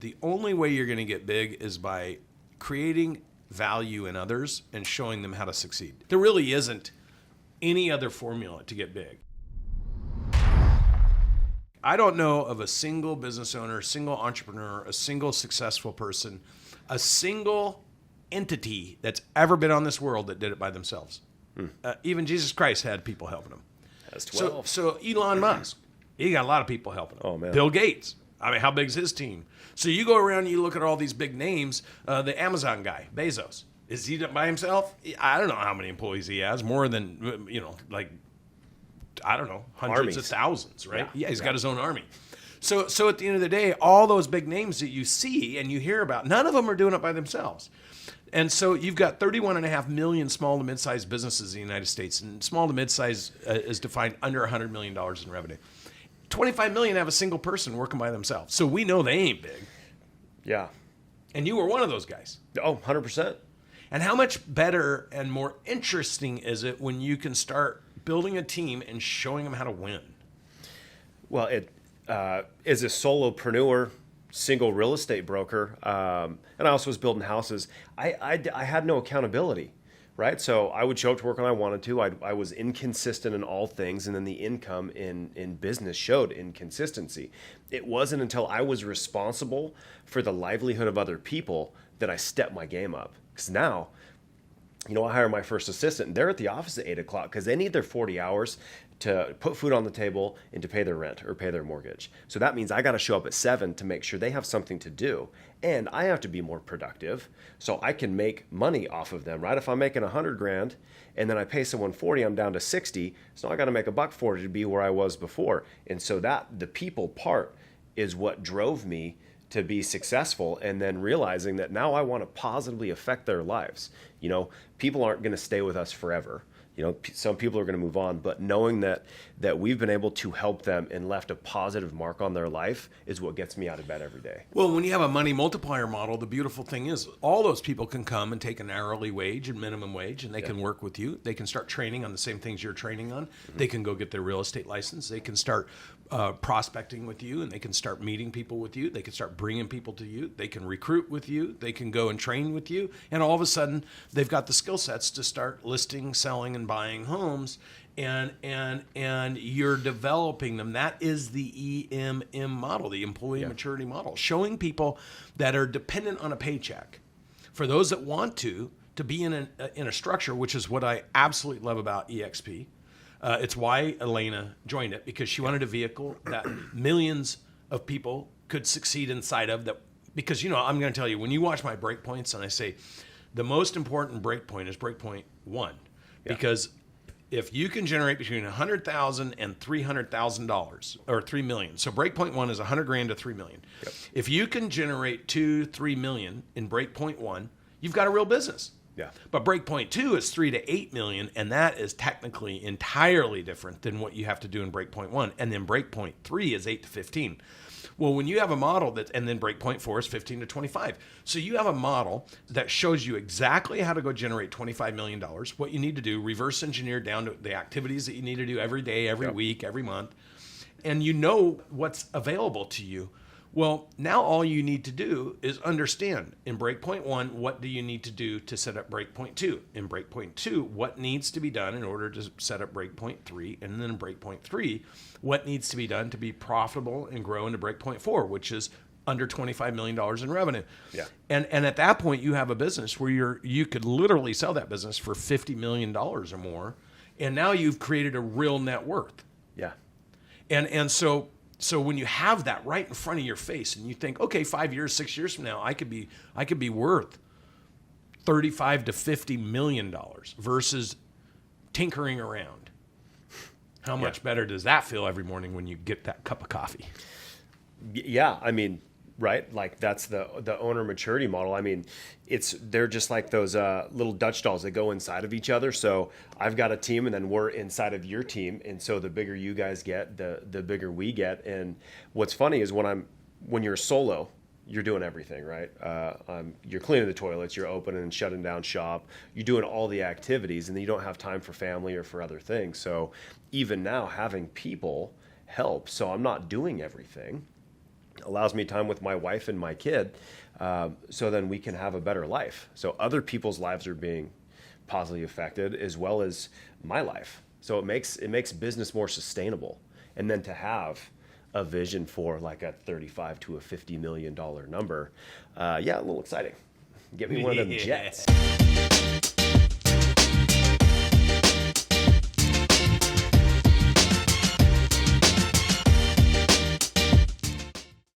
The only way you're going to get big is by creating value in others and showing them how to succeed. There really isn't any other formula to get big. I don't know of a single business owner, a single entrepreneur, a single successful person, a single entity that's ever been on this world that did it by themselves. Even Jesus Christ had people helping him. That's 12. So Elon Musk, he got a lot of people helping him. Oh, man. Bill Gates. I mean, how big's his team? So you go around and you look at all these big names. The Amazon guy, Bezos, is he by himself? I don't know how many employees he has. More than, I don't know, hundreds Armies. of thousands, right? Yeah. He's got his own army. So at the end of the day, all those big names that you see and you hear about, none of them are doing it by themselves. And so you've got 31.5 million small to mid-sized businesses in the United States, and small to mid-size is defined under $100 million in revenue. 25 million have a single person working by themselves. So we know they ain't big. Yeah. And you were one of those guys. Oh, 100%. And how much better and more interesting is it when you can start building a team and showing them how to win? Well, as a solopreneur, single real estate broker, and I also was building houses, I had no accountability, right? So I would show up to work when I wanted to. I was inconsistent in all things, and then the income in business showed inconsistency. It wasn't until I was responsible for the livelihood of other people that I stepped my game up. Because now, I hire my first assistant, and they're at the office at 8 o'clock because they need their 40 hours to put food on the table and to pay their rent or pay their mortgage. So that means I got to show up at 7 to make sure they have something to do. And I have to be more productive so I can make money off of them, right? If I'm making $100,000 and then I pay someone 40, I'm down to 60. So I got to make $140 to be where I was before. And so that the people part is what drove me to be successful, and then realizing that now I want to positively affect their lives. People aren't going to stay with us forever. Some people are going to move on, but knowing that we've been able to help them and left a positive mark on their life is what gets me out of bed every day. Well, when you have a money multiplier model, the beautiful thing is all those people can come and take an hourly wage and minimum wage, and they can work with you. They can start training on the same things you're training on. Mm-hmm. They can go get their real estate license. They can start prospecting with you, and they can start meeting people with you. They can start bringing people to you. They can recruit with you. They can go and train with you. And all of a sudden, they've got the skill sets to start listing, selling, and buying homes. And you're developing them. That is the EMM model, the employee maturity model, showing people that are dependent on a paycheck. For those that want to be in a structure, which is what I absolutely love about EXP. It's why Elena joined it, because she wanted a vehicle that millions of people could succeed inside of. That, because I'm going to tell you, when you watch my breakpoints, and I say the most important breakpoint is breakpoint 1, because if you can generate between $100,000 and $300,000 or $3 million, so breakpoint 1 is $100,000 to $3 million. Yep. If you can generate $2-3 million in breakpoint 1, you've got a real business. Yeah. But breakpoint 2 is $3 to $8 million, and that is technically entirely different than what you have to do in breakpoint 1. And then breakpoint 3 is 8 to 15. Well, when you have a model and then breakpoint 4 is 15 to 25. So you have a model that shows you exactly how to go generate $25 million, what you need to do, reverse engineer down to the activities that you need to do every day, every week, every month, and you know what's available to you. Well, now all you need to do is understand in breakpoint 1, what do you need to do to set up breakpoint 2? In breakpoint 2, what needs to be done in order to set up breakpoint 3? And then in breakpoint 3, what needs to be done to be profitable and grow into breakpoint 4, which is under $25 million in revenue. Yeah. And at that point, you have a business where you could literally sell that business for $50 million or more. And now you've created a real net worth. Yeah. And so when you have that right in front of your face and you think, okay, 5 years, 6 years from now, I could be worth $35 to $50 million versus tinkering around. How much better does that feel every morning when you get that cup of coffee? Yeah, I mean, right? Like that's the owner maturity model. I mean, they're just like those little Dutch dolls that go inside of each other. So I've got a team, and then we're inside of your team, and so the bigger you guys get, the bigger we get. And what's funny is when you're solo, you're doing everything, right? You're cleaning the toilets, you're opening and shutting down shop, you're doing all the activities, and then you don't have time for family or for other things. So even now, having people help, so I'm not doing everything. allows me time with my wife and my kid, so then we can have a better life. So other people's lives are being positively affected as well as my life. So it makes business more sustainable. And then to have a vision for like a 35 to a $50 million number, a little exciting. Get me one of them jets.